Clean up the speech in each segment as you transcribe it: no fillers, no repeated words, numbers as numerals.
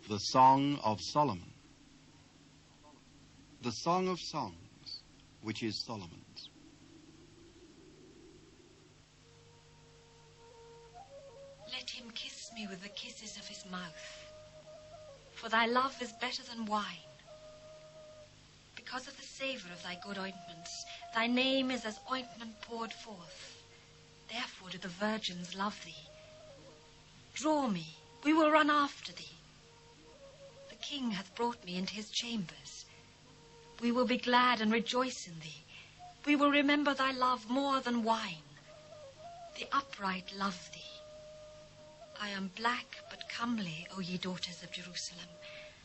The Song of Solomon. The Song of Songs, which is Solomon's. Let him kiss me with the kisses of his mouth, for thy love is better than wine. Because of the savour of thy good ointments, thy name is as ointment poured forth. Therefore do the virgins love thee. Draw me, we will run after thee. The king hath brought me into his chambers. We will be glad and rejoice in thee. We will remember thy love more than wine. The upright love thee. I am black but comely, O ye daughters of Jerusalem,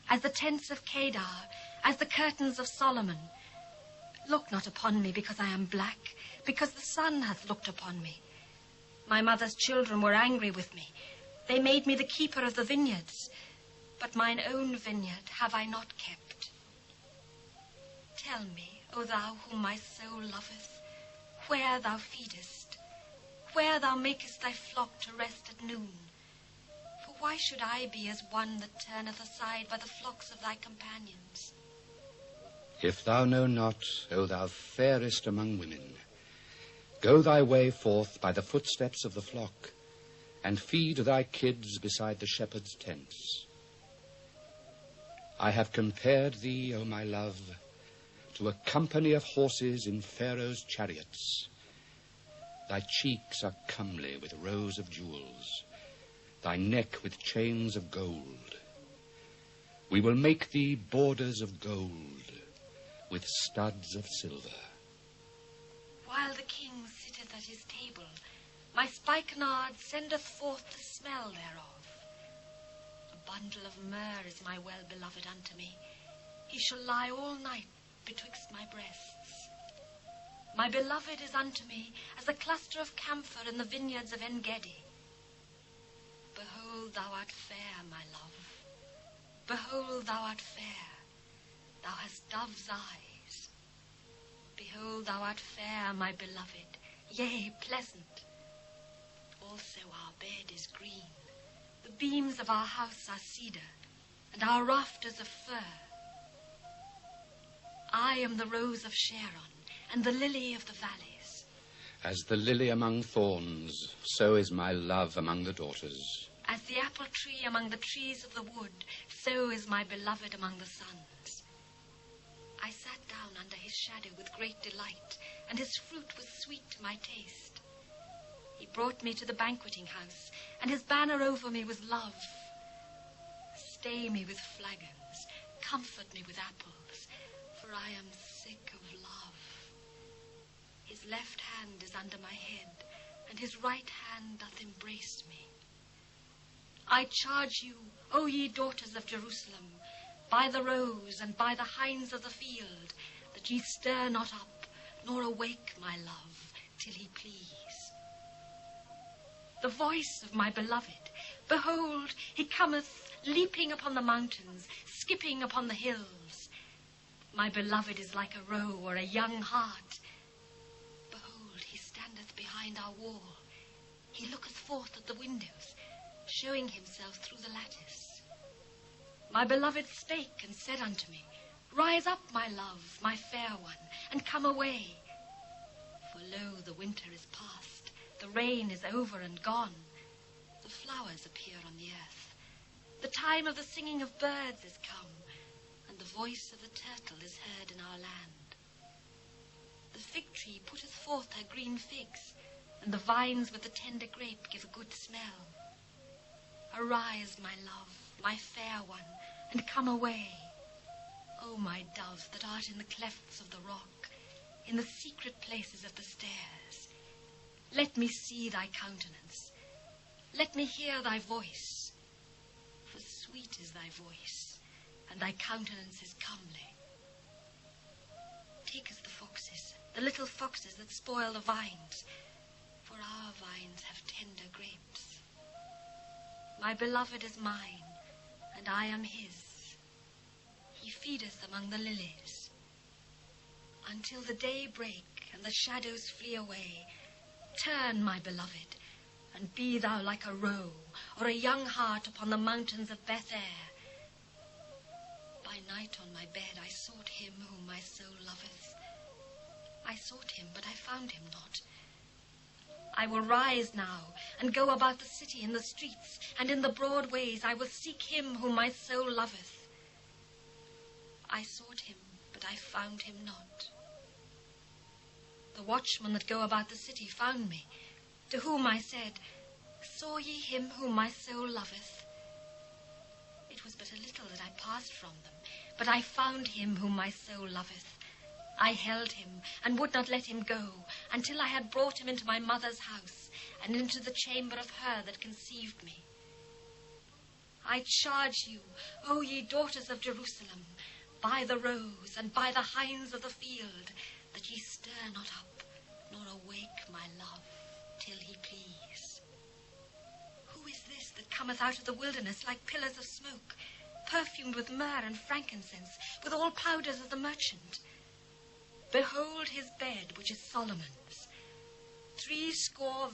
as the tents of Kedar, as the curtains of Solomon. Look not upon me because I am black, because the sun hath looked upon me. My mother's children were angry with me. They made me the keeper of the vineyards, but mine own vineyard have I not kept. Tell me, O thou whom my soul loveth, where thou feedest, where thou makest thy flock to rest at noon. For why should I be as one that turneth aside by the flocks of thy companions? If thou know not, O thou fairest among women, go thy way forth by the footsteps of the flock, and feed thy kids beside the shepherd's tents. I have compared thee, O my love, to a company of horses in Pharaoh's chariots. Thy cheeks are comely with rows of jewels, thy neck with chains of gold. We will make thee borders of gold, with studs of silver. While the king sitteth at his table, my spikenard sendeth forth the smell thereof. A bundle of myrrh is my well-beloved unto me. He shall lie all night betwixt my breasts. My beloved is unto me as a cluster of camphor in the vineyards of En-gedi. Behold, thou art fair, my love. Behold, thou art fair. Thou hast dove's eyes. Behold, thou art fair, my beloved, yea, pleasant. Also our bed is green. The beams of our house are cedar, and our rafters of fir. I am the rose of Sharon, and the lily of the valleys. As the lily among thorns, so is my love among the daughters. As the apple tree among the trees of the wood, so is my beloved among the sons. I sat down under his shadow with great delight, and his fruit was sweet to my taste. He brought me to the banqueting house, and his banner over me was love. Stay me with flagons, comfort me with apples, for I am sick of love. His left hand is under my head, and his right hand doth embrace me. I charge you, O ye daughters of Jerusalem, by the roes and by the hinds of the field, that ye stir not up, nor awake my love, till he please. The voice of my beloved, behold, he cometh, leaping upon the mountains, skipping upon the hills. My beloved is like a roe or a young hart. Behold, he standeth behind our wall. He looketh forth at the windows, showing himself through the lattice. My beloved spake and said unto me, Rise up, my love, my fair one, and come away. For lo, the winter is past, the rain is over and gone. The flowers appear on the earth. The time of the singing of birds is come, and the voice of the turtle is heard in our land. The fig tree putteth forth her green figs, and the vines with the tender grape give a good smell. Arise, my love, my fair one, and come away. O my dove that art in the clefts of the rock, in the secret places of the stairs, let me see thy countenance. Let me hear thy voice. For sweet is thy voice, and thy countenance is comely. Take us the foxes, the little foxes that spoil the vines, for our vines have tender grapes. My beloved is mine, and I am his. He feedeth among the lilies. Until the day break and the shadows flee away, turn, my beloved, and be thou like a roe or a young hart upon the mountains of Beth-er, night on my bed I sought him whom my soul loveth. I sought him, but I found him not. I will rise now and go about the city in the streets, and in the broad ways I will seek him whom my soul loveth. I sought him, but I found him not. The watchmen that go about the city found me, to whom I said, Saw ye him whom my soul loveth? It was but a little that I passed from them, but I found him whom my soul loveth. I held him and would not let him go until I had brought him into my mother's house and into the chamber of her that conceived me. I charge you, O ye daughters of Jerusalem, by the roes and by the hinds of the field, that ye stir not up, nor awake my love, till he please. Who is this that cometh out of the wilderness like pillars of smoke, perfumed with myrrh and frankincense, with all powders of the merchant? Behold his bed, which is Solomon's. 70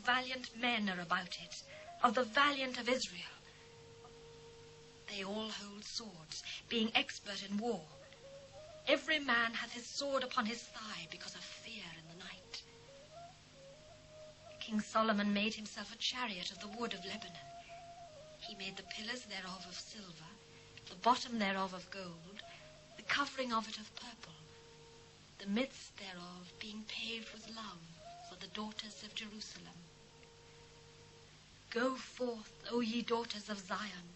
valiant men are about it, of the valiant of Israel. They all hold swords, being expert in war. Every man hath his sword upon his thigh, because of fear in the night. King Solomon made himself a chariot of the wood of Lebanon. He made the pillars thereof of silver, the bottom thereof of gold, the covering of it of purple, the midst thereof being paved with love for the daughters of Jerusalem. Go forth, O ye daughters of Zion,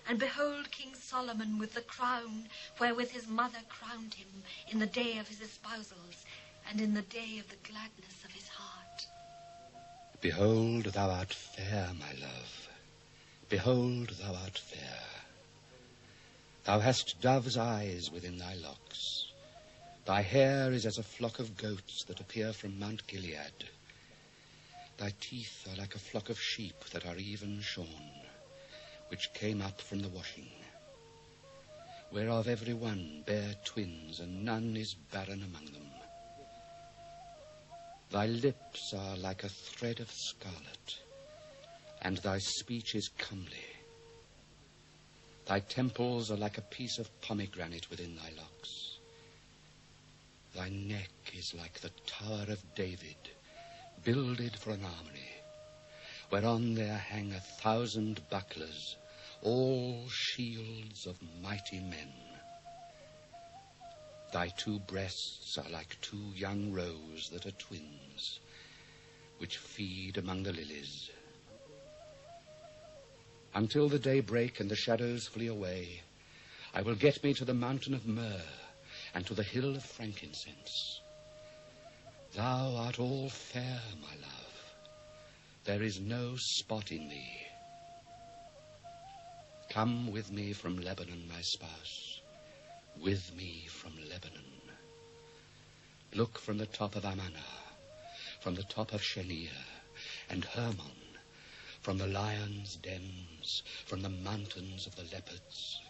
and behold King Solomon with the crown wherewith his mother crowned him in the day of his espousals, and in the day of the gladness of his heart. Behold, thou art fair, my love. Behold, thou art fair. Thou hast dove's eyes within thy locks. Thy hair is as a flock of goats that appear from Mount Gilead. Thy teeth are like a flock of sheep that are even shorn, which came up from the washing, whereof every one bare twins, and none is barren among them. Thy lips are like a thread of scarlet, and thy speech is comely. Thy temples are like a piece of pomegranate within thy locks. Thy neck is like the Tower of David, builded for an armory, whereon there hang 1,000 bucklers, all shields of mighty men. Thy 2 breasts are like 2 young roes that are twins, which feed among the lilies. Until the day break and the shadows flee away, I will get me to the mountain of myrrh, and to the hill of frankincense. Thou art all fair, my love. There is no spot in thee. Come with me from Lebanon, my spouse, with me from Lebanon. Look from the top of Amana, from the top of Shenir and Hermon, from the lions' dens, from the mountains of the leopards.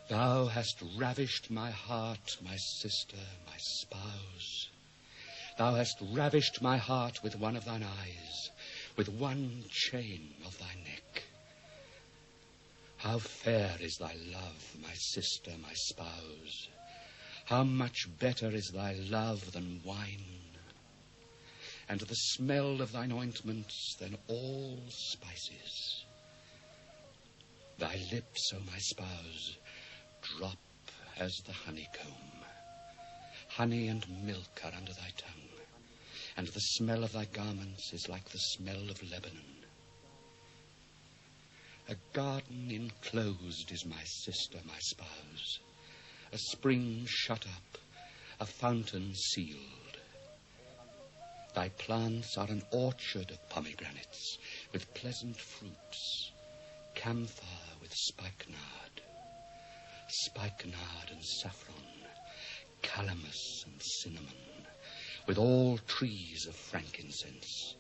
Thou hast ravished my heart, my sister, my spouse. Thou hast ravished my heart with one of thine eyes, with one chain of thy neck. How fair is thy love, my sister, my spouse. How much better is thy love than wine, and the smell of thine ointments than all spices. Thy lips, O my spouse, drop as the honeycomb. Honey and milk are under thy tongue, and the smell of thy garments is like the smell of Lebanon. A garden enclosed is my sister, my spouse, a spring shut up, a fountain sealed. Thy plants are an orchard of pomegranates, with pleasant fruits, camphor with spikenard and saffron, calamus and cinnamon, with all trees of frankincense,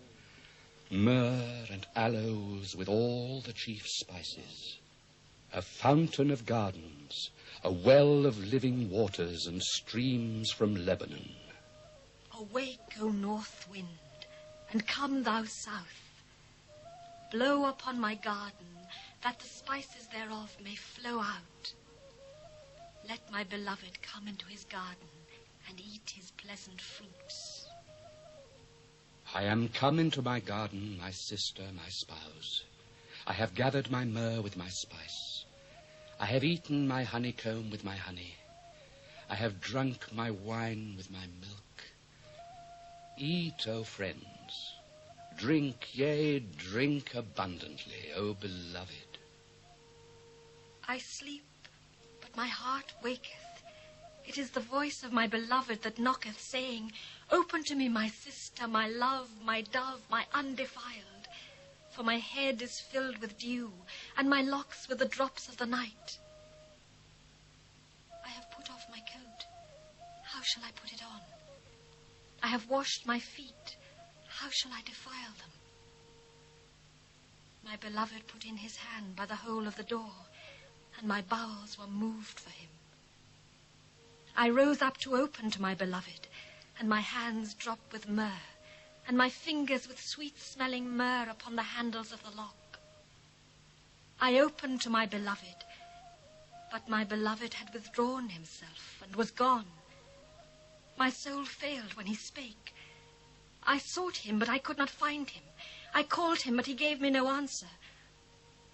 myrrh and aloes with all the chief spices, a fountain of gardens, a well of living waters and streams from Lebanon. Awake, O north wind, and come thou south. Blow upon my garden, that the spices thereof may flow out. Let my beloved come into his garden and eat his pleasant fruits. I am come into my garden, my sister, my spouse. I have gathered my myrrh with my spice. I have eaten my honeycomb with my honey. I have drunk my wine with my milk. Eat, O friends. Drink, yea, drink abundantly, O beloved. I sleep, but my heart waketh. It is the voice of my beloved that knocketh, saying, Open to me, my sister, my love, my dove, my undefiled. For my head is filled with dew, and my locks with the drops of the night. I have put off my coat. How shall I put it on? I have washed my feet. How shall I defile them? My beloved put in his hand by the hole of the door, and my bowels were moved for him. I rose up to open to my beloved, and my hands dropped with myrrh, and my fingers with sweet-smelling myrrh upon the handles of the lock. I opened to my beloved, but my beloved had withdrawn himself and was gone. My soul failed when he spake. I sought him, but I could not find him. I called him, but he gave me no answer.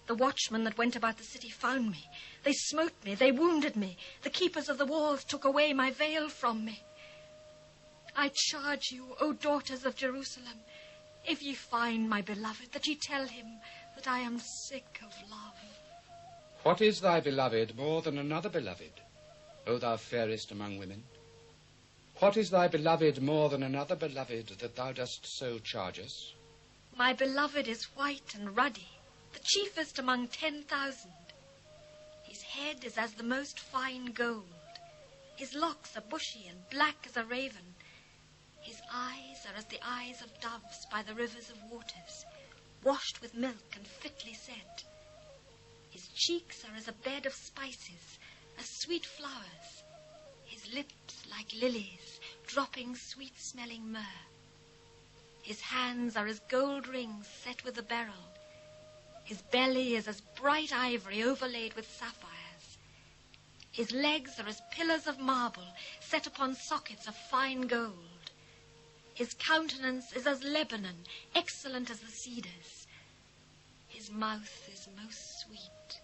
The watchmen that went about the city found me. They smote me, they wounded me. The keepers of the walls took away my veil from me. I charge you, O daughters of Jerusalem, if ye find my beloved, that ye tell him that I am sick of love. What is thy beloved more than another beloved, O thou fairest among women? What is thy beloved more than another beloved, that thou dost so charge us? My beloved is white and ruddy, the chiefest among 10,000. His head is as the most fine gold. His locks are bushy and black as a raven. His eyes are as the eyes of doves by the rivers of waters, washed with milk and fitly set. His cheeks are as a bed of spices, as sweet flowers. His lips like lilies, dropping sweet-smelling myrrh. His hands are as gold rings set with a beryl. His belly is as bright ivory overlaid with sapphires. His legs are as pillars of marble set upon sockets of fine gold. His countenance is as Lebanon, excellent as the cedars. His mouth is most sweet.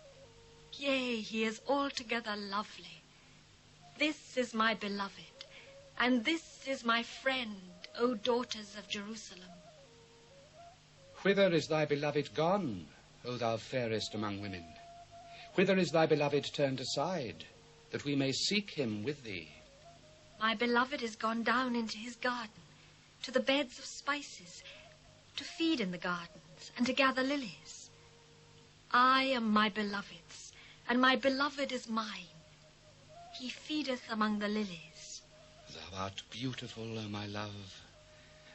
Yea, he is altogether lovely. This is my beloved, and this is my friend, O daughters of Jerusalem. Whither is thy beloved gone, O thou fairest among women? Whither is thy beloved turned aside, that we may seek him with thee? My beloved is gone down into his garden, to the beds of spices, to feed in the gardens, and to gather lilies. I am my beloved's, and my beloved is mine. He feedeth among the lilies. Thou art beautiful, O my love,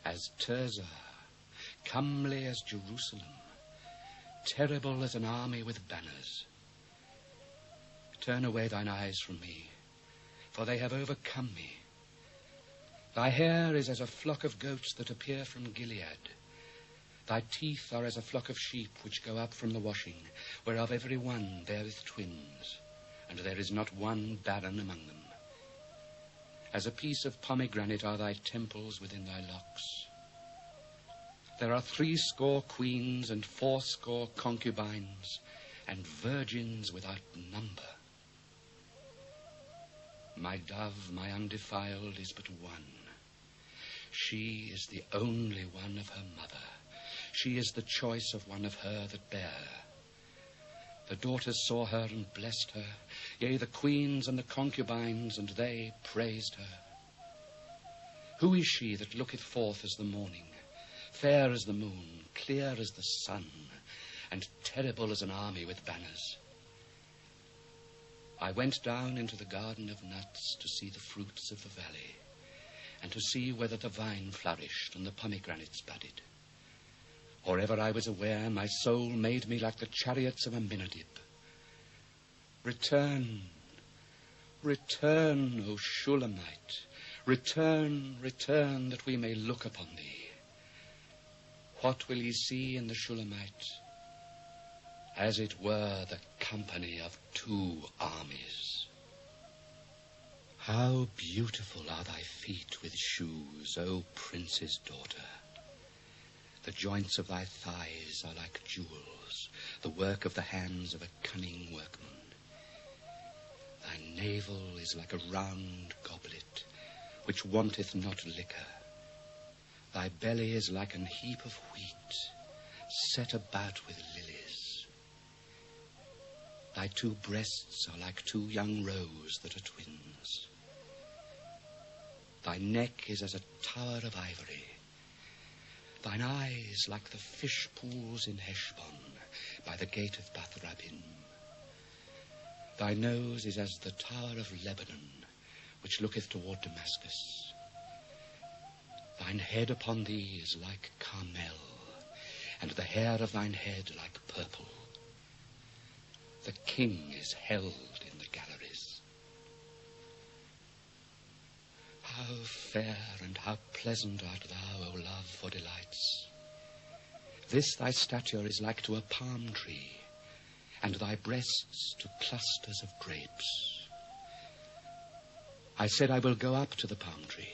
as Tirzah, comely as Jerusalem, terrible as an army with banners. Turn away thine eyes from me, for they have overcome me. Thy hair is as a flock of goats that appear from Gilead. Thy teeth are as a flock of sheep which go up from the washing, whereof every one beareth twins, and there is not one barren among them. As a piece of pomegranate are thy temples within thy locks. There are 80 queens and 80 concubines, and virgins without number. My dove, my undefiled, is but one. She is the only one of her mother. She is the choice of one of her that bare. The daughters saw her and blessed her, yea, the queens and the concubines, and they praised her. Who is she that looketh forth as the morning, fair as the moon, clear as the sun, and terrible as an army with banners? I went down into the garden of nuts to see the fruits of the valley, and to see whether the vine flourished and the pomegranates budded. Or ever I was aware, my soul made me like the chariots of a Minadib. Return, return, O Shulamite, return, return, that we may look upon thee. What will ye see in the Shulamite? As it were the company of 2 armies. How beautiful are thy feet with shoes, O prince's daughter. The joints of thy thighs are like jewels, the work of the hands of a cunning workman. Thy navel is like a round goblet, which wanteth not liquor. Thy belly is like an heap of wheat, set about with lilies. Thy two breasts are like two young roes that are twins. Thy neck is as a tower of ivory. Thine eyes like the fish pools in Heshbon, by the gate of Bath-rabbim. Thy nose is as the tower of Lebanon, which looketh toward Damascus. Thine head upon thee is like Carmel, and the hair of thine head like purple. The king is held in the galleries. How fair and how pleasant art thou, O love, for delights. This thy stature is like to a palm tree, and thy breasts to clusters of grapes. I said, I will go up to the palm tree.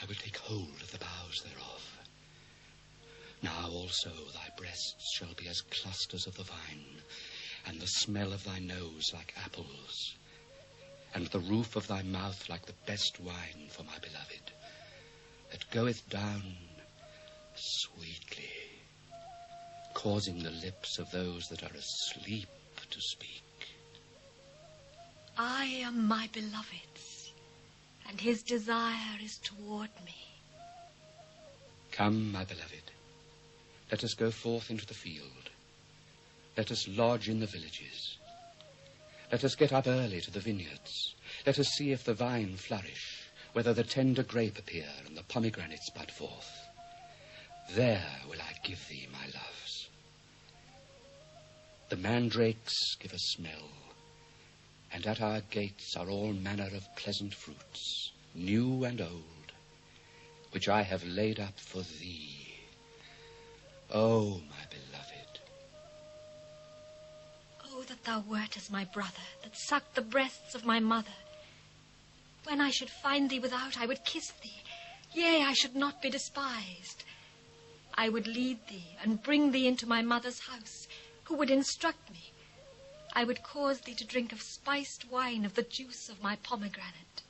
I will take hold of the boughs thereof. Now also thy breasts shall be as clusters of the vine, and the smell of thy nose like apples, and the roof of thy mouth like the best wine for my beloved, that goeth down sweetly, causing the lips of those that are asleep to speak. I am my beloved's, and his desire is toward me. Come, my beloved, let us go forth into the field. Let us lodge in the villages. Let us get up early to the vineyards. Let us see if the vine flourish, whether the tender grape appear and the pomegranates bud forth. There will I give thee my loves. The mandrakes give a smell, and at our gates are all manner of pleasant fruits, new and old, which I have laid up for thee, O my beloved. Oh, that thou wert as my brother, that sucked the breasts of my mother. When I should find thee without, I would kiss thee. Yea, I should not be despised. I would lead thee and bring thee into my mother's house, who would instruct me. I would cause thee to drink of spiced wine of the juice of my pomegranate.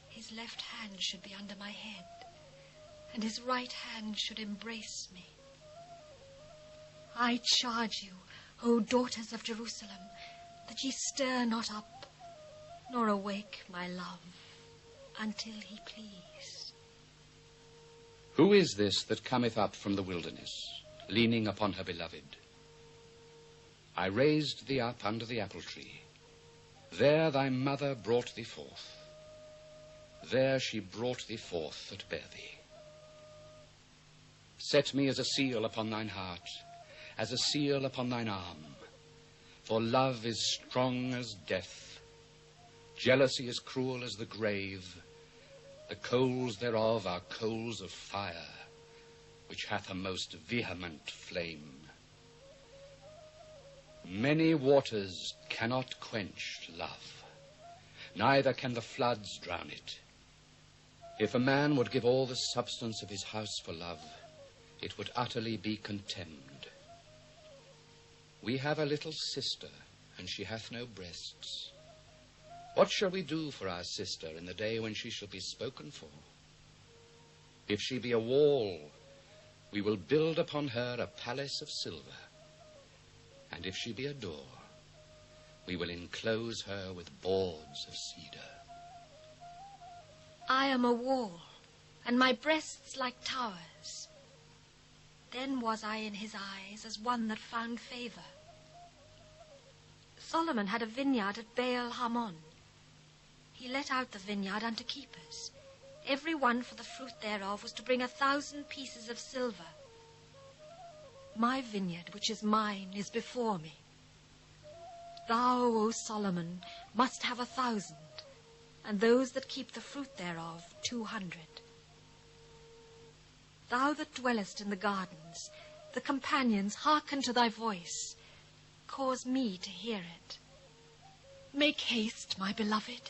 His left hand should be under my head, and his right hand should embrace me. I charge you, O daughters of Jerusalem, that ye stir not up, nor awake my love, until he please. Who is this that cometh up from the wilderness, leaning upon her beloved? I raised thee up under the apple tree. There thy mother brought thee forth. There she brought thee forth that bare thee. Set me as a seal upon thine heart, as a seal upon thine arm. For love is strong as death. Jealousy is cruel as the grave. The coals thereof are coals of fire, which hath a most vehement flame. Many waters cannot quench love, neither can the floods drown it. If a man would give all the substance of his house for love, it would utterly be contemned. We have a little sister, and she hath no breasts. What shall we do for our sister in the day when she shall be spoken for? If she be a wall, we will build upon her a palace of silver. And if she be a door, we will enclose her with boards of cedar. I am a wall, and my breasts like towers. Then was I in his eyes as one that found favor. Solomon had a vineyard at Baal Hamon. He let out the vineyard unto keepers. Every one for the fruit thereof was to bring 1,000 pieces of silver. My vineyard, which is mine, is before me. Thou, O Solomon, must have 1,000, and those that keep the fruit thereof 200. Thou that dwellest in the gardens, the companions hearken to thy voice. Cause me to hear it. Make haste, my beloved,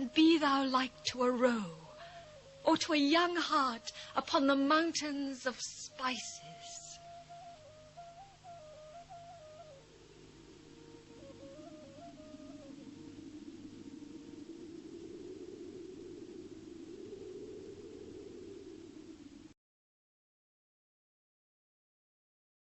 and be thou like to a roe, or to a young heart upon the mountains of spices.